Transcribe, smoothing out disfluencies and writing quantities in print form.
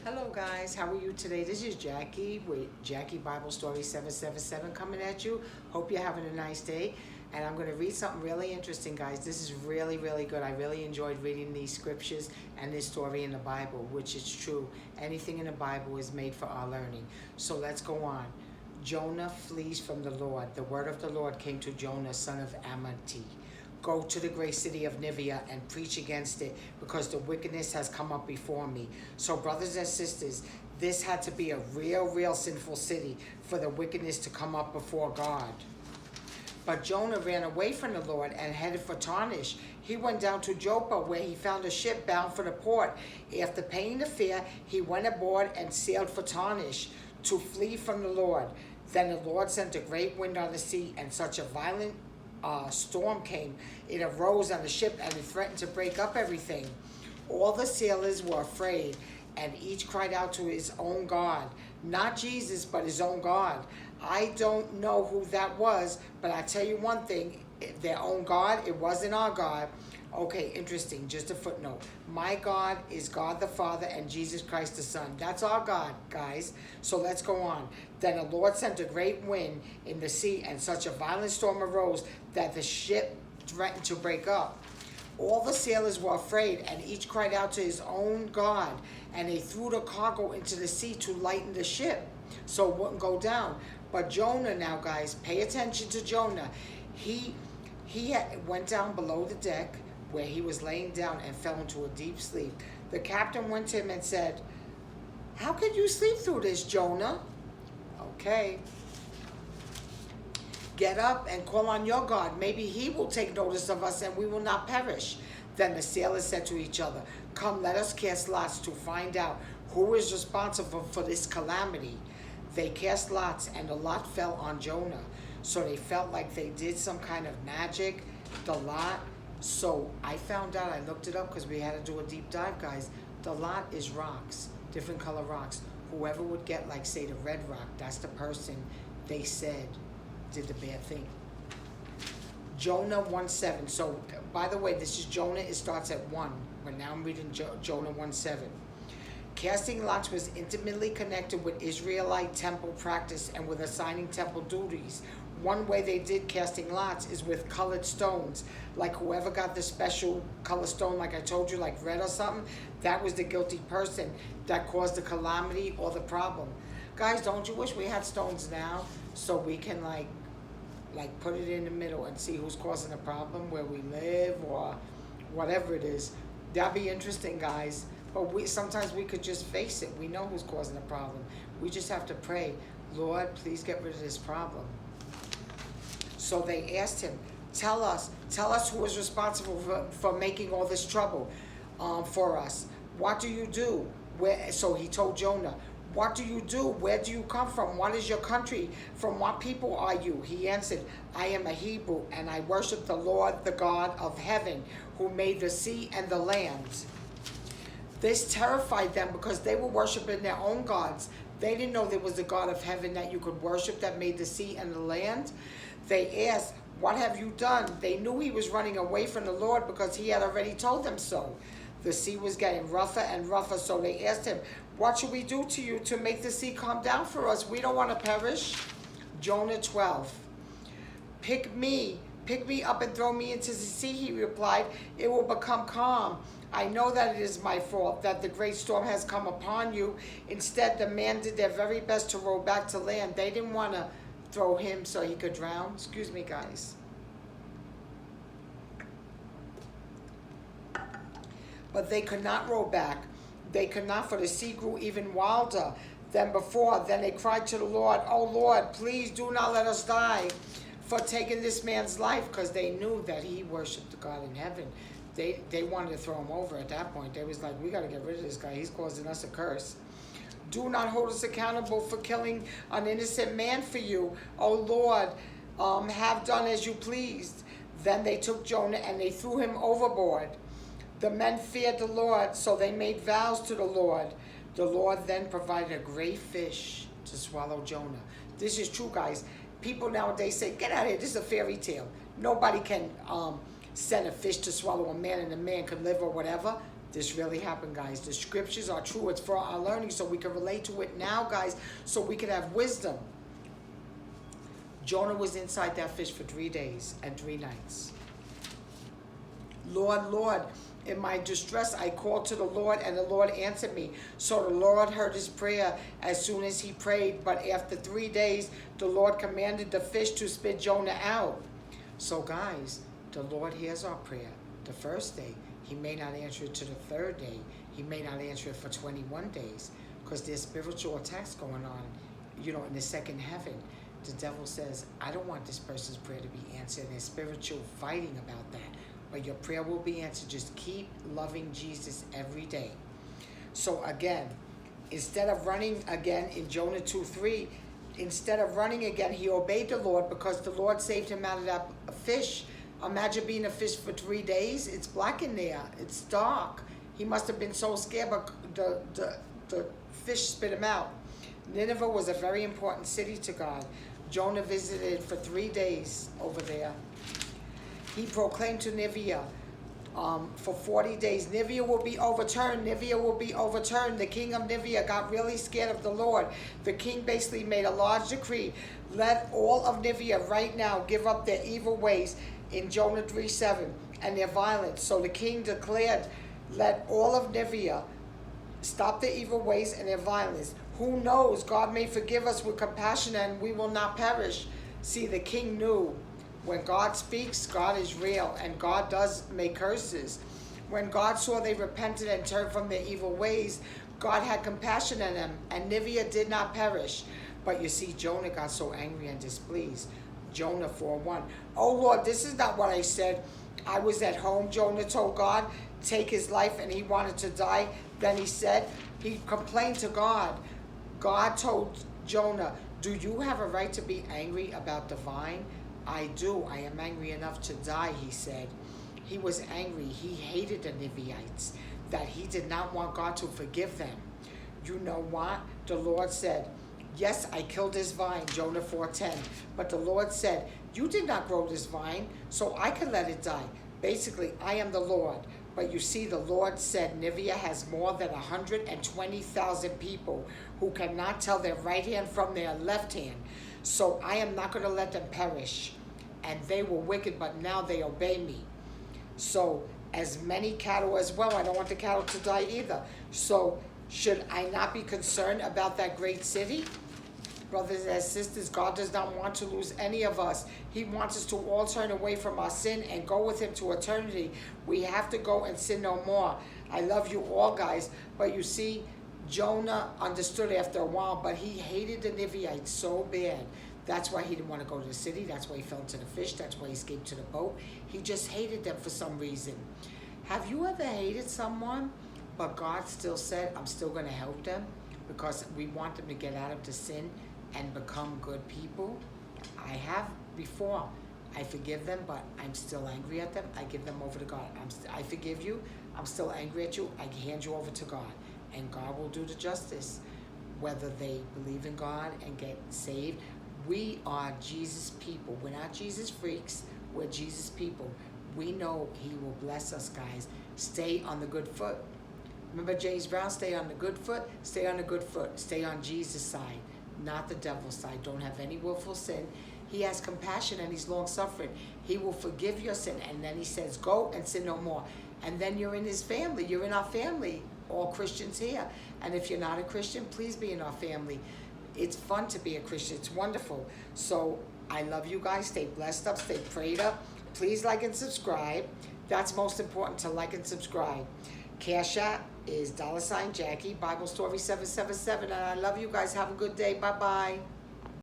Hello guys, how are you today? This is Jackie with Jackie Bible Story 777 coming at you. Hope you're having a nice day. And I'm going to read something really interesting, guys. This is really, really good. I really enjoyed reading these scriptures and this story in the Bible, which is true. Anything in the Bible is made for our learning. So let's go on. Jonah flees from the Lord. The word of the Lord came to Jonah, son of Amittai. Go to the great city of Nineveh and preach against it, because the wickedness has come up before me. So brothers and sisters, this had to be a real sinful city for the wickedness to come up before God. But Jonah ran away from the Lord and headed for Tarshish. He went down to Joppa, where he found a ship bound for the port. After paying the fare, he went aboard and sailed for Tarshish to flee from the Lord. Then the Lord sent a great wind on the sea, and such a violent storm came. It arose on the ship, and it threatened to break up everything. All the sailors were afraid, and each cried out to his own God. Not Jesus, but his own God. I don't know who that was, but I tell you one thing, their own God, it wasn't our God. Okay, interesting, just a footnote. My God is God the Father and Jesus Christ the Son. That's our God, guys. So let's go on. Then the Lord sent a great wind in the sea, and such a violent storm arose that the ship threatened to break up. All the sailors were afraid, and each cried out to his own God, and they threw the cargo into the sea to lighten the ship, so it wouldn't go down. But Jonah, now guys, pay attention to Jonah. He went down below the deck, where he was laying down, and fell into a deep sleep. The captain went to him and said, "How could you sleep through this, Jonah?" Okay. "Get up and call on your God. Maybe he will take notice of us and we will not perish." Then the sailors said to each other, "Come, let us cast lots to find out who is responsible for this calamity." They cast lots, and the lot fell on Jonah. So they felt like they did some kind of magic. The lot. So I found out, I looked it up because we had to do a deep dive, guys. The lot is rocks, different color rocks. Whoever would get, like, say, the red rock, that's the person they said did the bad thing. Jonah 1:7. So, by the way, this is Jonah. It starts at 1. But now I'm reading Jonah 1:7. Casting lots was intimately connected with Israelite temple practice and with assigning temple duties. One way they did casting lots is with colored stones. Like whoever got the special color stone, like I told you, like red or something, that was the guilty person that caused the calamity or the problem. Guys, don't you wish we had stones now so we can like put it in the middle and see who's causing the problem, where we live or whatever it is? That'd be interesting, guys. But sometimes we could just face it. We know who's causing the problem. We just have to pray, "Lord, please get rid of this problem." So they asked him, tell us who is responsible for making all this trouble for us. What do you do? So he told Jonah, "What do you do? Where do you come from? What is your country? From what people are you?" He answered, "I am a Hebrew, and I worship the Lord, the God of heaven, who made the sea and the land." This terrified them because they were worshiping their own gods. They didn't know there was a God of heaven that you could worship that made the sea and the land. They asked, "What have you done?" They knew he was running away from the Lord because he had already told them so. The sea was getting rougher and rougher, so they asked him, "What should we do to you to make the sea calm down for us? We don't want to perish." Jonah 12. Pick me up and throw me into the sea," he replied. "It will become calm. I know that it is my fault that the great storm has come upon you." Instead, the man did their very best to row back to land. They didn't want to throw him so he could drown. Excuse me, guys. But they could not row back. They could not, for the sea grew even wilder than before. Then they cried to the Lord, "Oh Lord, please do not let us die for taking this man's life," because they knew that he worshipped the God in heaven. They wanted to throw him over at that point. They was like, "We got to get rid of this guy. He's causing us a curse. Do not hold us accountable for killing an innocent man for you. Oh Lord, have done as you pleased." Then they took Jonah and they threw him overboard. The men feared the Lord, so they made vows to the Lord. The Lord then provided a great fish to swallow Jonah. This is true, guys. People nowadays say, "Get out of here, this is a fairy tale. Nobody can send a fish to swallow a man and a man could live," or whatever. This really happened, guys. The scriptures are true. It's for our learning so we can relate to it now, guys, so we can have wisdom. Jonah was inside that fish for 3 days and 3 nights. Lord, Lord, in my distress I called to the Lord, and the Lord answered me. So the Lord heard his prayer as soon as he prayed. But after 3 days, the Lord commanded the fish to spit Jonah out. So, guys, the Lord hears our prayer the first day. He may not answer it to the 3rd day. He may not answer it for 21 days because there's spiritual attacks going on, in the second heaven. The devil says, I don't want this person's prayer to be answered. There's spiritual fighting about that. But your prayer will be answered. Just keep loving Jesus every day. So again, instead of running again in Jonah 2:3, instead of running again, he obeyed the Lord because the Lord saved him out of that fish. Imagine being a fish for 3 days. It's black in there. It's dark. He must have been so scared, but the fish spit him out. Nineveh was a very important city to God. Jonah visited for 3 days over there. He proclaimed to Nineveh for 40 days, Nineveh will be overturned. Nineveh will be overturned. The king of Nineveh got really scared of the Lord. The king basically made a large decree. Let all of Nineveh right now give up their evil ways in Jonah 3:7 and their violence. So the king declared, let all of Nineveh stop their evil ways and their violence. Who knows? God may forgive us with compassion and we will not perish. See, the king knew when God speaks, God is real and God does make curses. When God saw they repented and turned from their evil ways, God had compassion on them and Nineveh did not perish. But you see, Jonah got so angry and displeased. Jonah 4:1. Oh Lord, this is not what I said. I was at home. Jonah told God, take his life, and he wanted to die. Then he complained to God. God told Jonah, do you have a right to be angry about the vine? I do. I am angry enough to die, he said. He was angry. He hated the Ninevites, that he did not want God to forgive them. You know what? The Lord said, yes, I killed this vine, Jonah 4:10. But the Lord said, you did not grow this vine, so I can let it die. Basically, I am the Lord. But you see, the Lord said Nineveh has more than 120,000 people who cannot tell their right hand from their left hand. So I am not going to let them perish. And they were wicked, but now they obey me. So as many cattle as well, I don't want the cattle to die either. So should I not be concerned about that great city? Brothers and sisters, God does not want to lose any of us. He wants us to all turn away from our sin and go with him to eternity. We have to go and sin no more. I love you all, guys. But you see, Jonah understood after a while, but he hated the Ninevites so bad. That's why he didn't want to go to the city. That's why he fell into the fish. That's why he escaped to the boat. He just hated them for some reason. Have you ever hated someone, but God still said, I'm still going to help them because we want them to get out of the sin and become good people? I have before. I forgive them, but I'm still angry at them. I give them over to God. I forgive you. I'm still angry at you. I hand you over to God. And God will do the justice. Whether they believe in God and get saved. We are Jesus people. We're not Jesus freaks. We're Jesus people. We know he will bless us, guys. Stay on the good foot. Remember James Brown, stay on the good foot. Stay on the good foot. Stay on Jesus' side, not the devil's side. Don't have any willful sin. He has compassion and he's long-suffering. He will forgive your sin. And then he says, go and sin no more. And then you're in his family. You're in our family, all Christians here. And if you're not a Christian, please be in our family. It's fun to be a Christian. It's wonderful. So I love you guys. Stay blessed up. Stay prayed up. Please like and subscribe. That's most important, to like and subscribe. Cashapp is $Jackie, Bible Story 777. And I love you guys. Have a good day. Bye-bye.